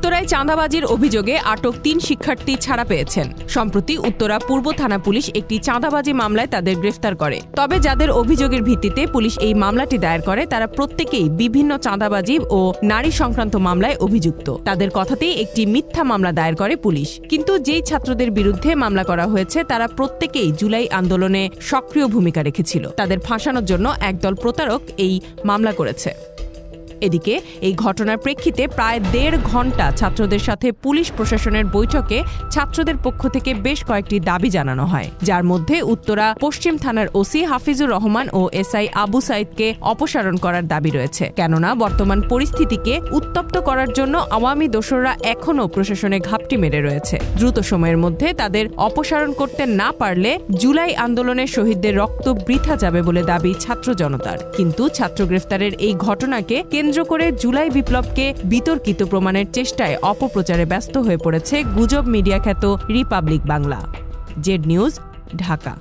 উত্তরায় চাঁদাবাজির অভিযোগে আটক ৩ শিক্ষার্থী ছাড়া পেয়েছেন। সম্প্রতি উত্তরা পূর্ব থানা পুলিশ একটি চাঁদাবাজি মামলায় তাদের গ্রেফতার করে। তবে যাদের অভিযোগের ভিত্তিতে পুলিশ এই মামলাটি দায়ের করে তারা প্রত্যেকেই বিভিন্ন চাঁদাবাজি ও নারী সংক্রান্ত মামলায় অভিযুক্ত। তাদের কথাতেই একটি মিথ্যা মামলা দায়ের করে পুলিশ। কিন্তু যেই ছাত্রদের বিরুদ্ধে মামলা করা হয়েছে তারা প্রত্যেকেই জুলাই আন্দোলনে সক্রিয় ভূমিকা রেখেছিল। তাদের ফাঁসানোর জন্য একদল প্রতারক এই মামলা করেছে। এদিকে এই ঘটনার প্রেক্ষিতে প্রায় ১.৫ ঘণ্টা ছাত্রদের সাথে পুলিশ প্রশাসনের বৈঠকে ছাত্রদের পক্ষ থেকে বেশ কয়েকটি দাবি জানানো হয়, যার মধ্যে উত্তরা পশ্চিম থানার ওসি হাফিজুর রহমান ও এসআই আবু সাইদকে অপসারণ করার দাবি রয়েছে। কেননা বর্তমান পরিস্থিতিকে উত্তপ্ত করার জন্য আওয়ামী দোসররা এখনও প্রশাসনে ঘাপটি মেরে রয়েছে। দ্রুত সময়ের মধ্যে তাদের অপসারণ করতে না পারলে জুলাই আন্দোলনের শহীদদের রক্ত বৃথা যাবে বলে দাবি ছাত্র জনতার। কিন্তু ছাত্র গ্রেফতারের এই ঘটনাকে কেন্দ্র করে জুলাই বিপ্লবকে বিতর্কিত প্রমাণের চেষ্টায় অপপ্রচারে ব্যস্ত হয়ে পড়েছে গুজব মিডিয়া খ্যাত Republic Bangla. Z news, Dhaka.